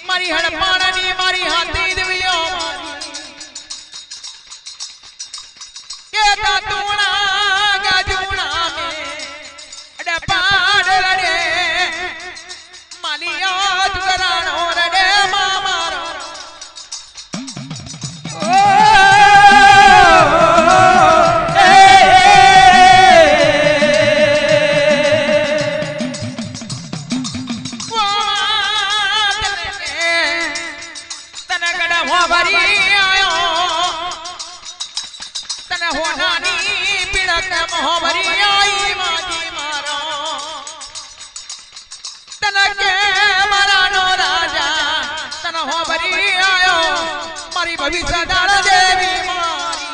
मारी हड़पानी मारी हाथी दिवियो के तूना गजुना में डपाड़ लड़े मालिया जुगरानो लड़े मामारो भविष्य दान देवी मारी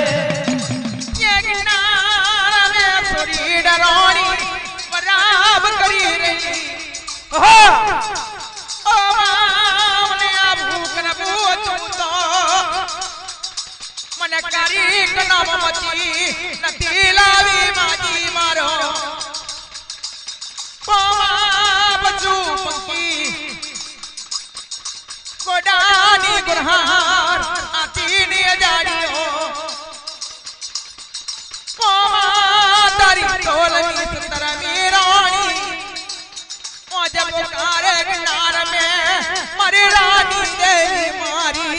ये किनारा में छोड़ी डरानी बराब करी रही ओ मामने भूख न पूछ तो मन करी कनाम मची नतीलावी माजी मारो कोमा बचू पंकी गोडानी गुरहार आतीनी जाड़ियो कोमा तारी तोलनी सुंदर मीरानी ओ जब पुकारे किनार में मरी रानी देवी मारी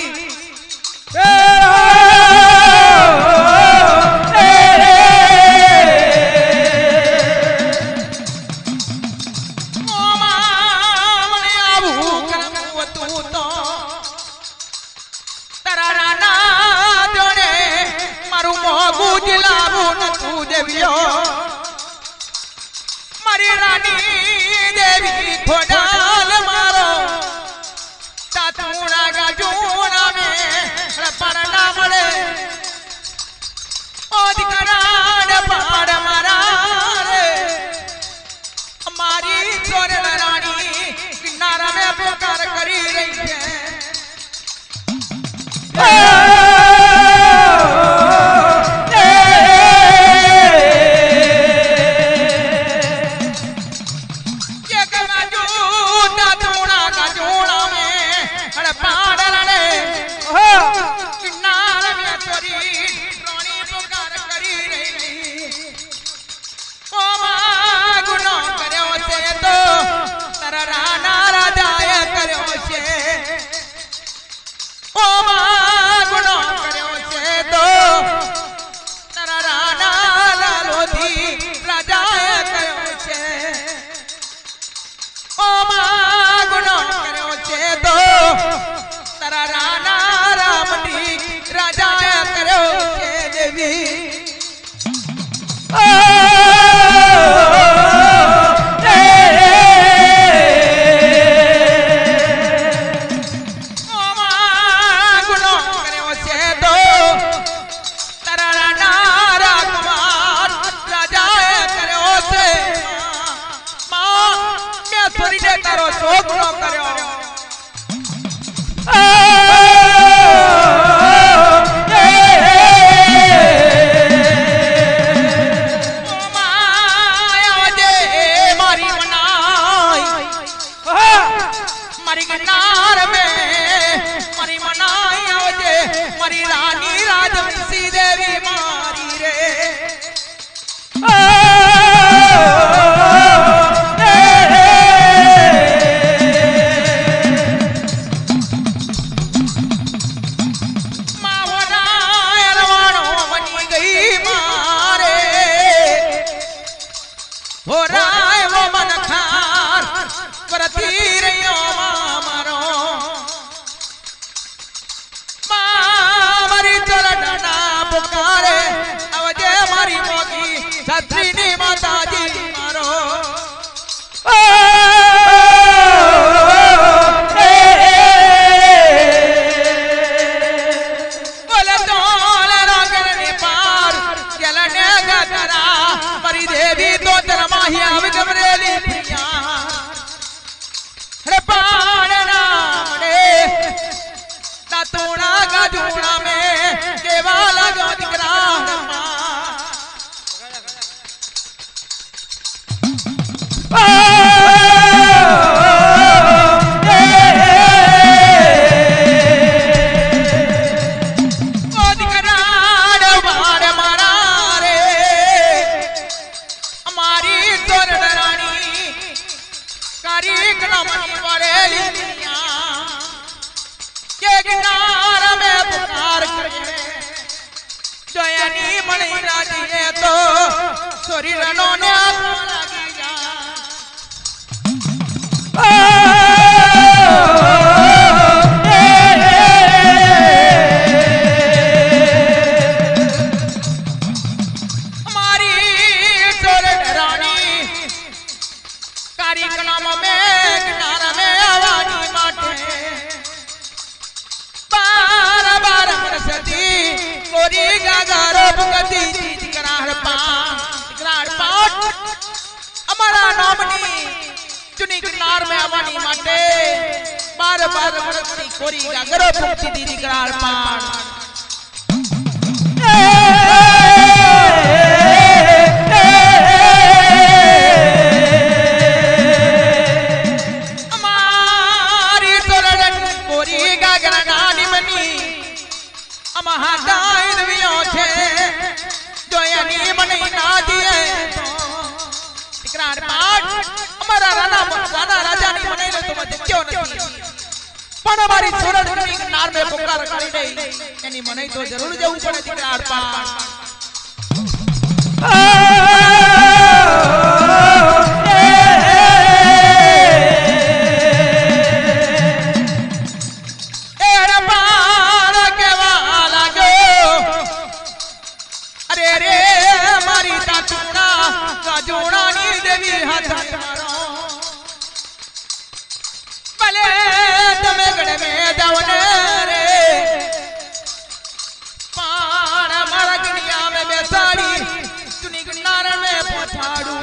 मारी रानी देवी खोडाल मारो तातूना गजूना में परना मड़े ओदिकरान पाड़ मारा रे हमारी छोरे रानी किनारा में पुकार करी रही है नारा जाय करो वरती रहियो मारो मारी चरणा पुकारे अवजे मारी मोगी छत्रीनी माता जी मारो बोले तोले रोगने पार जलने गदरा मरी देवी तो तरमाहिया विगमरेली प्रिया रे पाण नाम रे तूणा गजूणा में देवा लगो दिकरा शरीर नो ने लगी जा हमारी शोरन रानी कारी कलम में किनारा में आवानी माटे बार बार बरसती कोरी गागारो बुकती करार पा हमारा नामनी चुनी किनार में अवानी माटे बार बार बरसती कोरी गागरो पुक्ति दीदी करार पार हमारी तोरण कोरी गागर नानी मनी अमहा गाइन वियो छे जो यानी मनी ना दिए हमारा राणा राणा राजा नहीं मने तो मत क्यों नहीं पण हमारी सोरठ की नार में पुकार करी नहीं यानी मने तो जरूर जाऊ पड़े दिकरार पार एड़ा पार के वाला गो अरे रे हमारी ताचुना गाजोड़ा नी देवी हाथ भले तमे गड़े में जावने रे पार मारा गनिया में बेसाड़ी चुनी गनार में पछाड़ू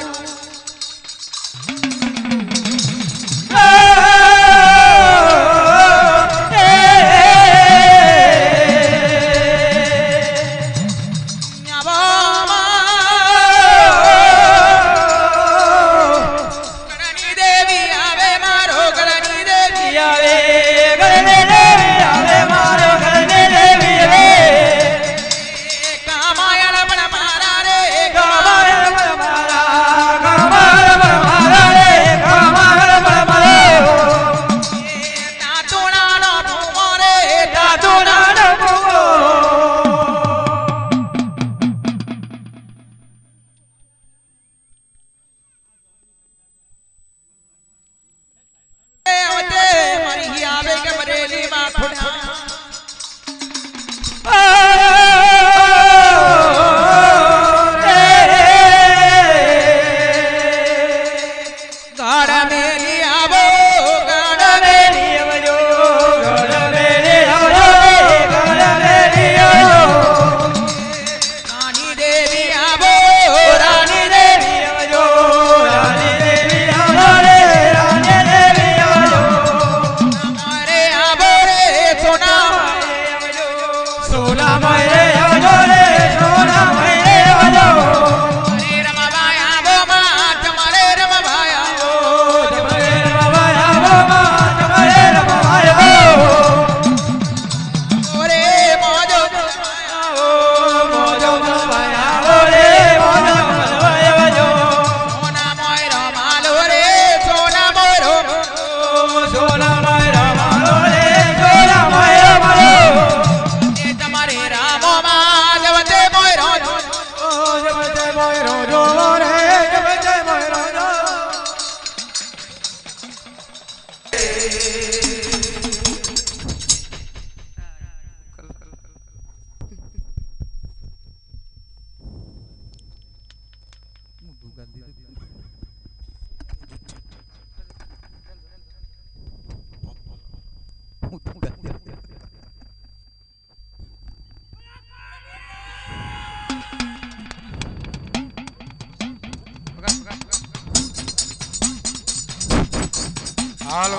હાલો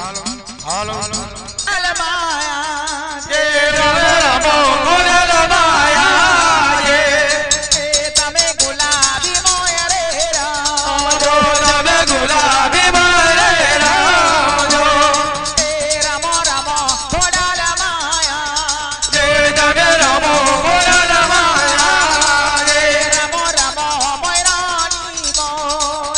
હાલો અલમાયા જે રમો ગોડલ માયા જે તમે ગુલાબી મોય રે જો તમે ગુલાબી મારે રાજો રમો રમો ગોડલ માયા જે તમે રમો ગોડલ માયા જે રમો રમો મોયરાની મો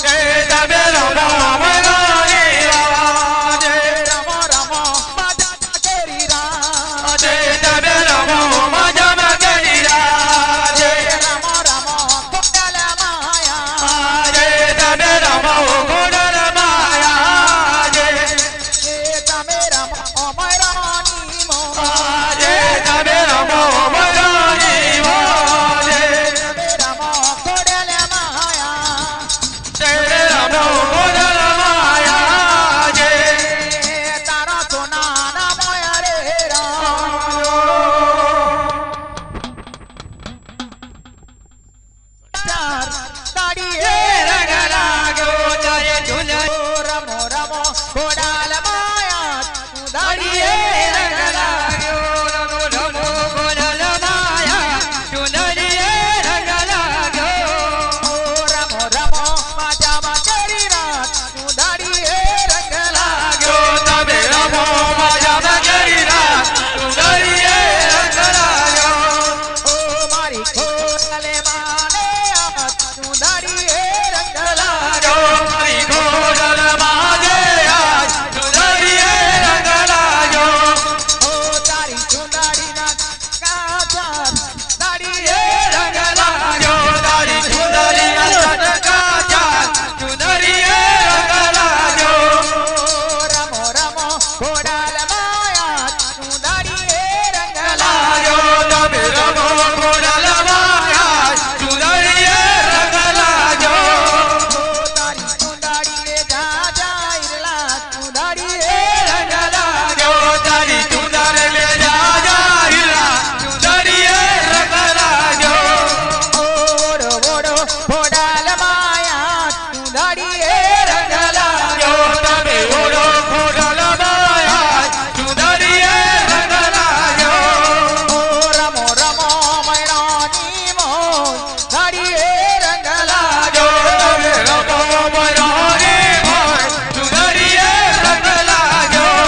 જે તમે રમો મરાની રાજે રમો રમો મજા કેરી રા જે તમે રમો મજા કરી રાજે રમો રમો ગોડલ માયા જે તમે રમો ગોડલ માયા જે તમે રમો મોયરાની મો જે તમે રમો મરાની વાજે તમે રમો ગોડલ માયા જે રમો ગોડલ માયા જે તારા સોનાના મોય રે રા ચાર તાડી એ રંગ લાગ્યો જાય ઝુલન રમો રમો ગોડાલ માયા તું દાડી એ રંગ લાગ્યો રમો રમો ગોડલ માયા ચુનરી એ રંગ લાગ્યો રમો રમો માજામાં કરી રાત તું દાડી એ રંગ લાગ્યો તમે રમો મજા કરી રાત ચુનરી એ રંગ લાગ્યો ઓ મારી ખોલે માને આમત તું દાડી એ રંગ લાગ્યો મારી ગોડલ માજે આજ ચુનરી એ રંગ લાગ્યો ઓ તારી ચુંદાડીના કાચા દાડી એ રંગ લાગ્યો તારી ચુનરી અસટકા ચાલ ચુનરી એ રંગ લાગ્યો રમો રમો ગોડાલ માયા તું દાડી એ રંગ લાગ્યો તમે રમો ગોડલ માયા ચુનરી એ રંગ લાગ્યો તારી ચુંદાડીને જા જા ઇરલા તું દાડી એ રંગ લાગ્યો તારી ચુનરી લે જા જા હીરા ચુનરી એ રંગ લાગ્યો ઓડો ઓડો ગોડાલ માયા તું દાડી એ રંગ લાગ્યો તમે ઓળો ગોડલ માયા ચુનરી એ રંગ લાગ્યો રમો રમો મૈરાની મોજ દાડી એ રંગ લાગ્યો તમે રમો મરાની મોર ચુનરી એ રંગ લાગ્યો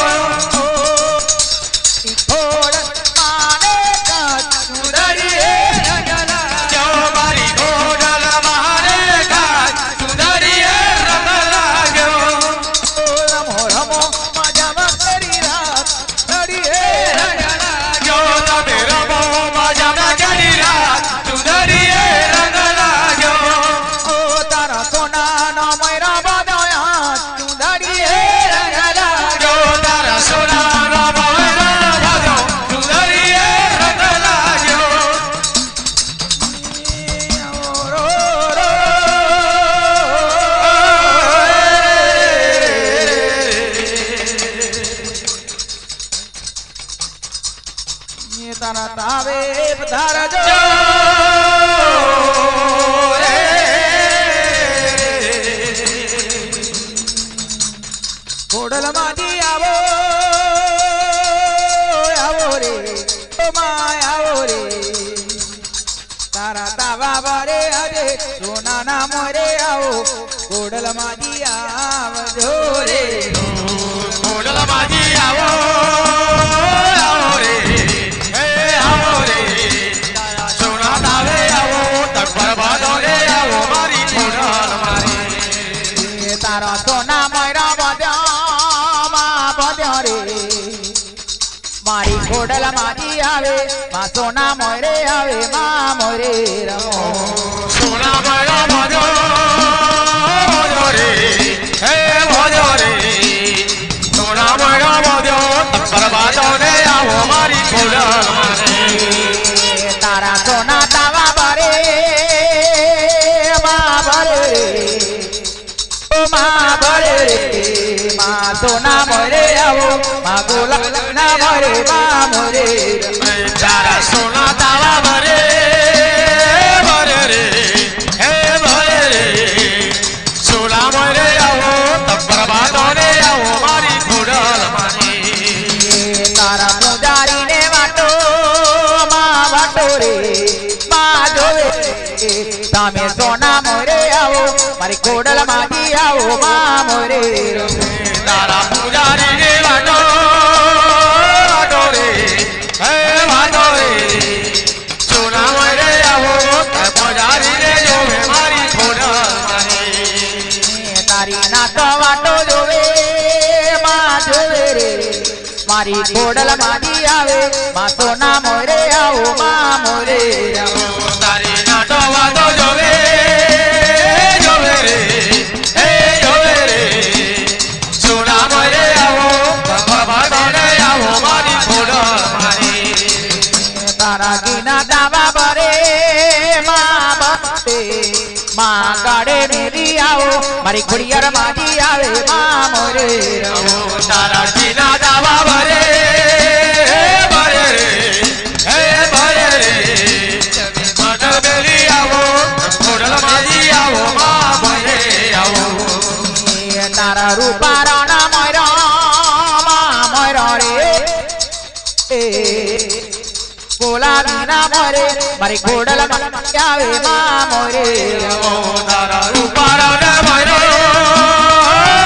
ઘોડ માને કાચ ચુનરી એ રંગ લાગ્યો મારી ગોડલ મારે કાચ ચુનરી એ રંગ લાગ્યો રમો રમો મજામાં કરી રાત દાડી એ રંગ લાગ્યો તમે રમો મજા કરી રાત ચુનરી એ રંગ લાગ્યો ઓ તારા સોનાનો મૈરા બાંધ્યા તું દાડી એ રંગ લાગ્યો તારા સોનાનો ભવનો ભજો ચુનરી એ રંગ લાગ્યો તારા તાવે પધારજો ગોડલ માંથી આવો આવો રે ઓ માય આવો રે તારા તાવા બારે આજે સોનાના મોરે આવો ગોડલ માંથી આવજો રે ગોડલ માજી આવો આવો રે હે આવો રે સોના તાવે આવો તકબર બાદો રે આવો મારી ગોડલ મારી તારા સોના મોરા બાંધ્યા રે મારી ગોડલ માંથી આવે માં સોના મોરે આવે માં મોરે રમો સોના મારા ભજો ભજો રે હે ભજો રે સોના મારા ભજો તકબર બાદો રે આવો મારી ગોડલ મારી તારા સોના તાવા ભરે માં ભરે રે ઓ માં ભરે રે માં સોના મોરે આવો માં ગોલા ના મોરે માં મોરે તારા સોના તાવા ભરે ભરે રે હે ભરે રે સોના મોરે આવો તકબર બાદો રે આવો મારી તમે સોના મોરે આવો મારી કોડલ માજી આવો માં મોરે તારા પૂજારી રે વાટો વાટો રે હે વાટો રે સોના મોરે આવો પૂજારી રે જોવે મારી કોડલ તારી નાત વાટો જોવે માં જોવે રે મારી કોડલ માજી આવે માં સોના મોરે આવો માં મોરે તારી નાટો વાટો જોવે જોવે રે હે જોવે રે સોના મોરે આવો બાબા મોરે આવો મારી કોડલ તારા ગીના દાવા બરે માં બતે માં કાડે મેરી આવો મારી ખુડિયાર માજી આવે માં મોરે તારા જીના દાવા ભરે ભરે રે હે ભરે રે મઢ બેલી આવો કોડલ માજી આવો માં ભરે આવો તારા રૂપારાના મોરો માં મોરો રે બોલાવીના મોરે મારી ખોડલ માજી આવે માં મોરે તારા રૂપારા ને ભરો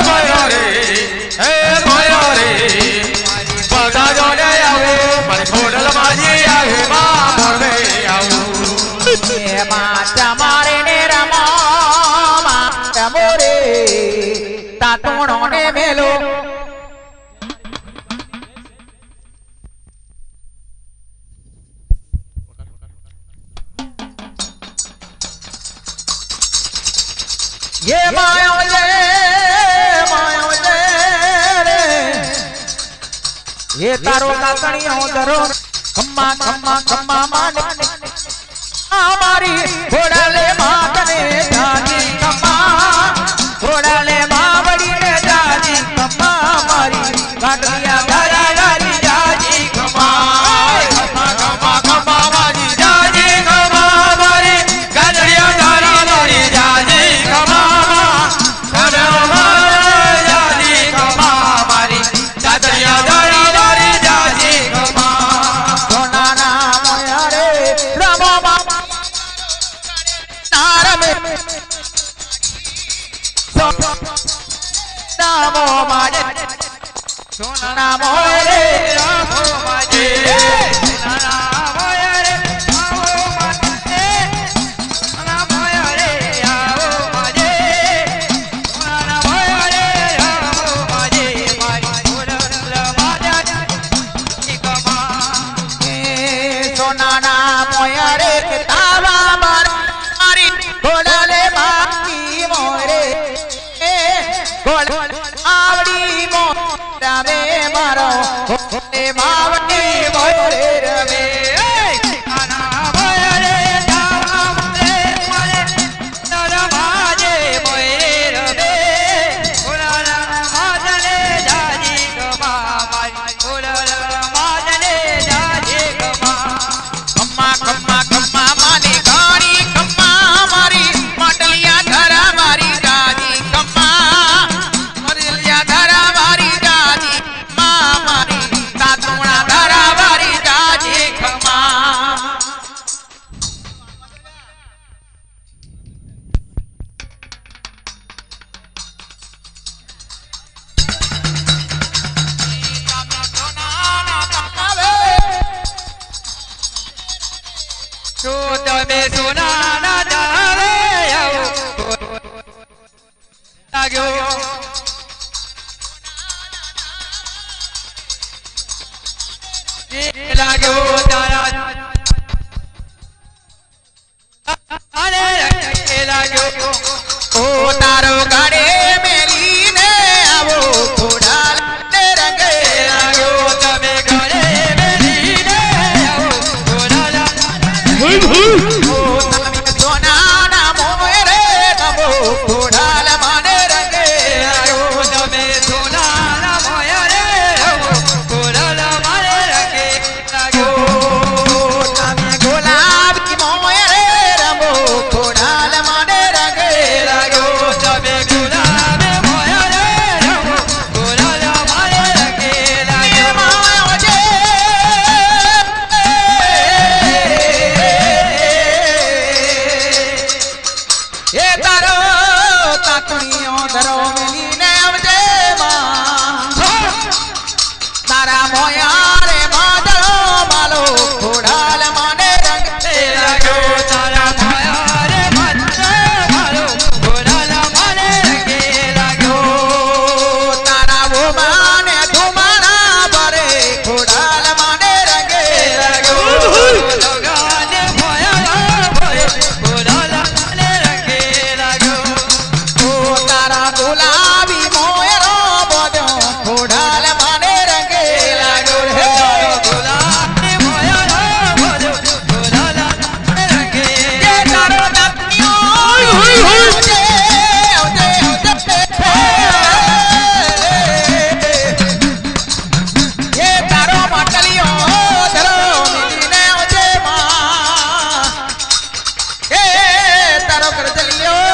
ભરો રે હે ભરો રે બધા જોડે આવો મારી કોડલ માજી આવે માં ભરે આવો માં ચમારે ને રમો માં ચમોરે તાતોણો ને મેલો ये मायो ले रे ये तारो काकणियो दरो खम्मा खम्मा खम्मा माने हमारी घोड़ाले मातने जाजी खम्मा घोड़ाले मावड़ी ने जाजी खम्मा हमारी घाटिया गारी गारी जाजी खम्मा खम्मा खम्मा खम्मा माजी जाजी खम्मा मारी गाजरिया गारी गारी जाजी खम्मा खम्मा जाजी खम्मा मारी गाजरिया गारी गारी जाजी खम्मा सोना नाम यारे रमो बाबा नारमे नामो माजे सोना नाम रे रामो माजी नाम रे रामो माजी नाम रे आओ माजी नाम रे रामो माजी मारी कोडल माजा निकमा सोना नाम यारे तावा मारी घोड़ाले माटी मोरे घोड़ आवड़ी मोरा में मारो घोड़े मावटी मोरे रवे खम्मा खम्मा खम्मा माने गाड़ी खम्मा मारी मटलिया धरा मारी दादी खम्मा मटलिया धरा मारी दादी माँ मारी तातुणा धरा मारी दादी खम्मा જો તમે સોના ના ડાળે આવો લાગ્યો લાગ્યો તારા અરે લાગ્યો ओ तारो गाड़े मेरी ने आवो घोड़ा ने रंगे લાગ્યો તમે ઘરે બેસીને આવો ઘોડા सोना ना मोरे नमो घोड़ा माने रंगे તમે સોના ના મોયા રે આવો ઘોડા મારે રખે લાગ્યો તમે ગુલાબ की मोरे रमो घोड़ा माने रंगे લાગ્યો તમે ગુલાબ મોયા રે આવો ઘોડા મારે રખે લાગ્યો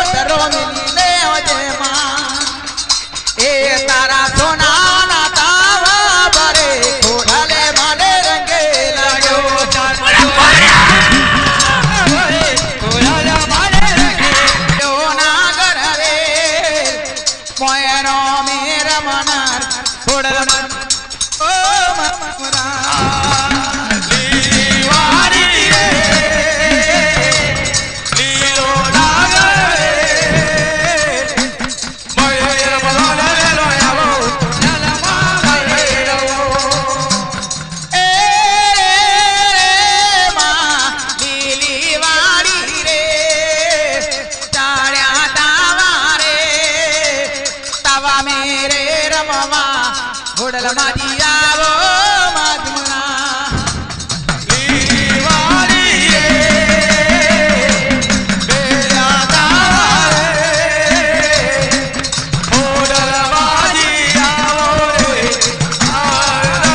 ધરો મિલીને અજે માં એ તારા સોનાના તાવા ભરે ખોડાલે મને રંગે લાગ્યો મોયરો મેર મનાર ખોડલ ઓ મમરા લીવારી રે લીલો લાગરે મોયર બલોલે લો આવો નલમા ગરેલો એ માં લીલી વાડી રે ચાળ્યા તાવા રે તાવા મેરે રમવા ઘોડલ માજી આવો માધમણા લીવારી રે બેલા તારે ઓડલ માજી આવો રે આવો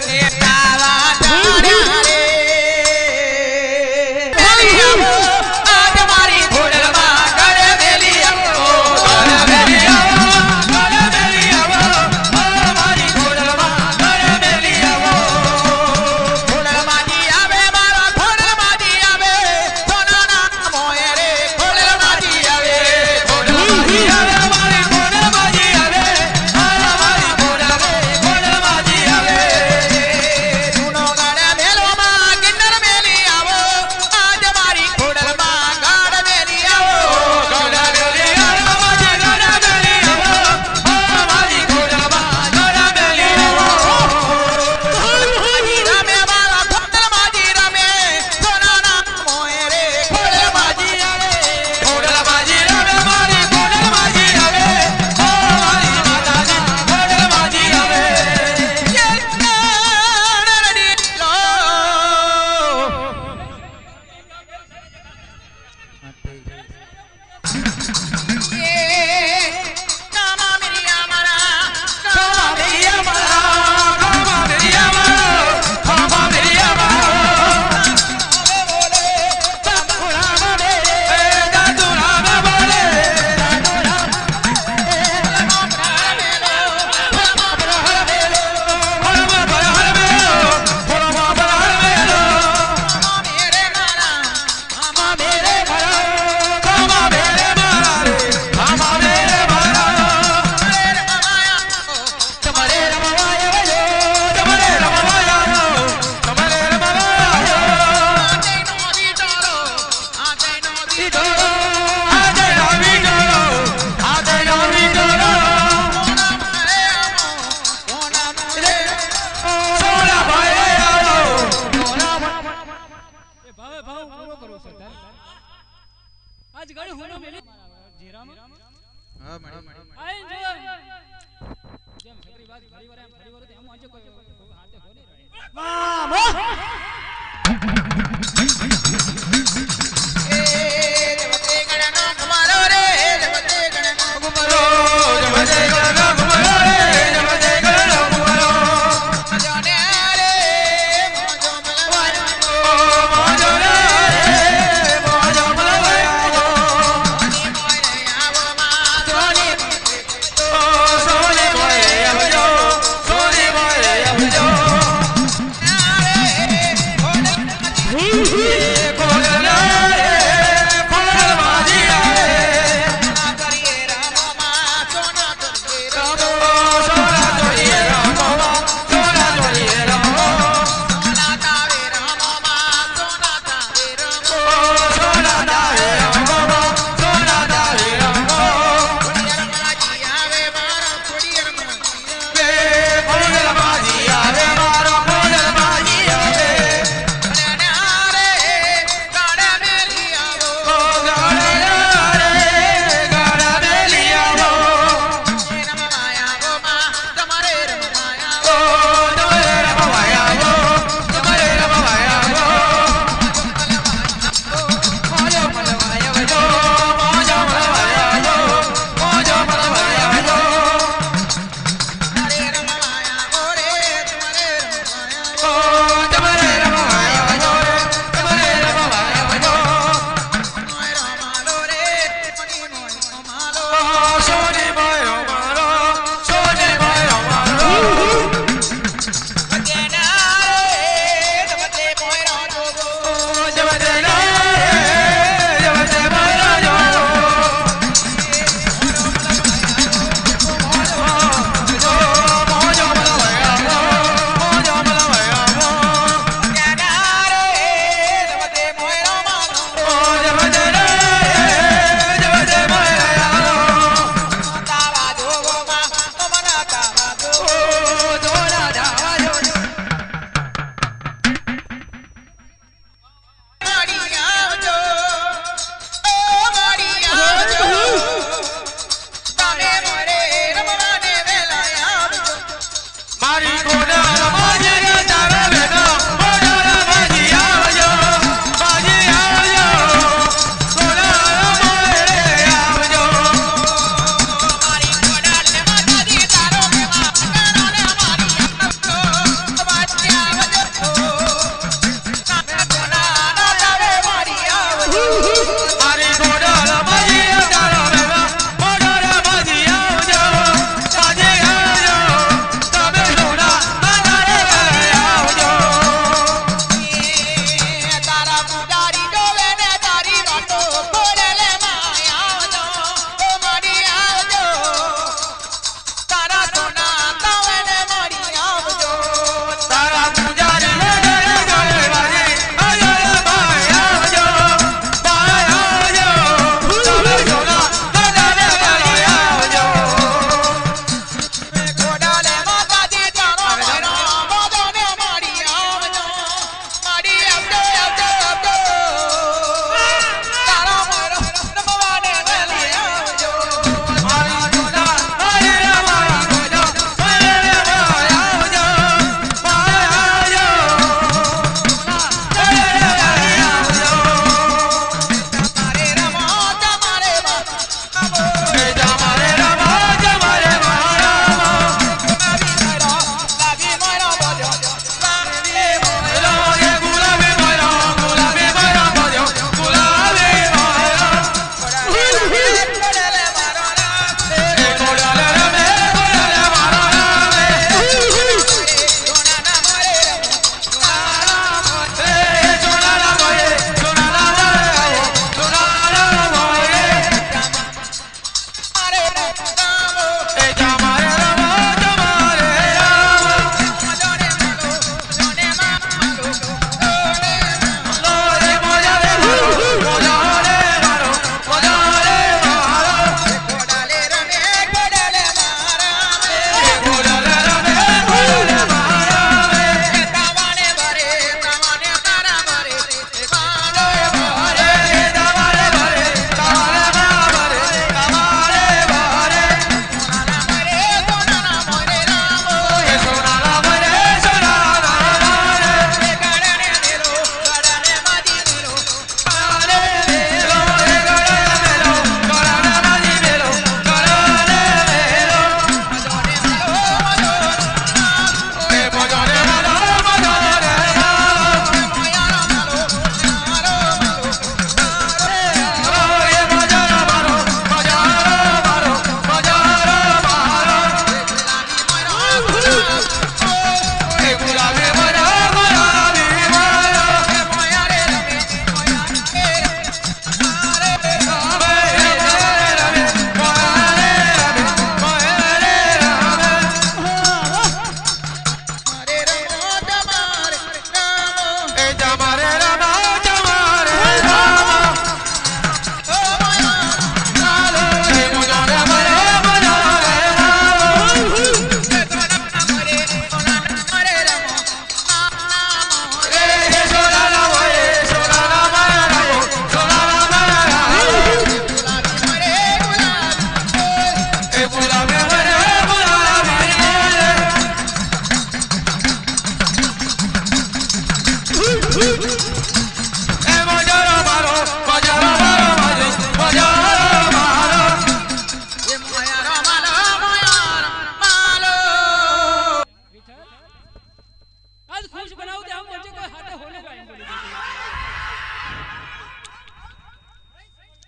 રે તાવા ચાળ્યા રે મેલી આવો આજ મારી ઘોડલમાં ઘર મેલી આવો ઘોડલમાજી આવે મારા ઘોડલમાજી આવે સોનાના મોયરે ઘોડલમાજી આવે ઘોડલમાજી આવે મારી ઘોડલમાજી આવે મારી ઘોડલમાજી આવે જૂનો ગાડા મેલોમાં કિન્નર મેલી આવો આજ મારી ઘોડલમાં ગાડ મેલી આવો ઘોડલમેલી આવો મારી ઘોડલમેલી આવો મારી ઘોડલમાં ઘોડલમેલી આવો ઘોડલમાજી રમે મારા ઘોડલમાજી રમે સોનાના મોયરે ઘોડલમાજી આવે ઘોડલમાજી આવે મારી ઘોડલમાજી આવે મારી માતાજી ઘોડલમાજી આવે આજ ગાડી હોનો મેલી જીરામાં હા મળી આઈ જો જેમ છકરી વાત ઘડી વાર એમ આજે કોઈ હાથે હો નહીં રહે વાહ વાહ એ દેવતે ગણનો કુમારો રે દેવતે ગણનો કુમારો જમજે ગણનો કુમારો રે જમજે ગણનો કુમારો જાને રે મોજો મલવાયો મોજો રે મોજો મલવાયો ની મોય આવો માં સોની સોની મોય આવજો સોની મોય આવજો રે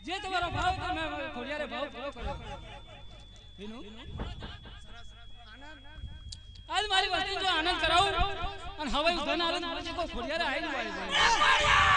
જે તમારો ભાવ તમે ખોડિયારે ભાવ પૂરો કર્યો વિનુ આજ મારી વસ્તી જો આનંદ કરાવું અને હવે ધન આનંદ પછી કો ખોડિયારે આવીને વાળી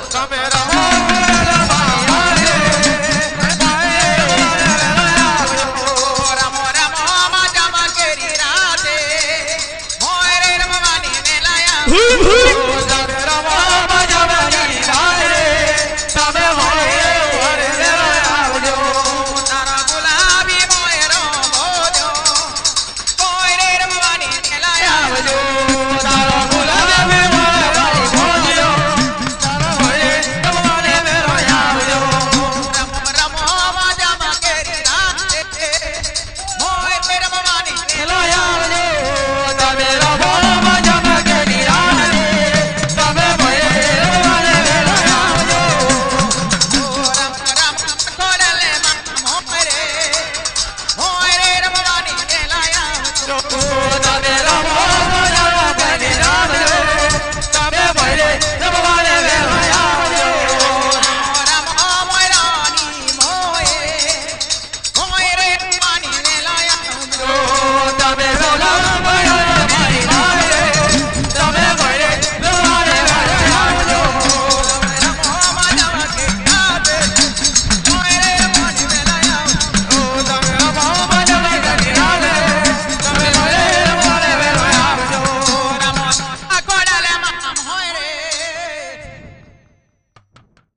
Come here,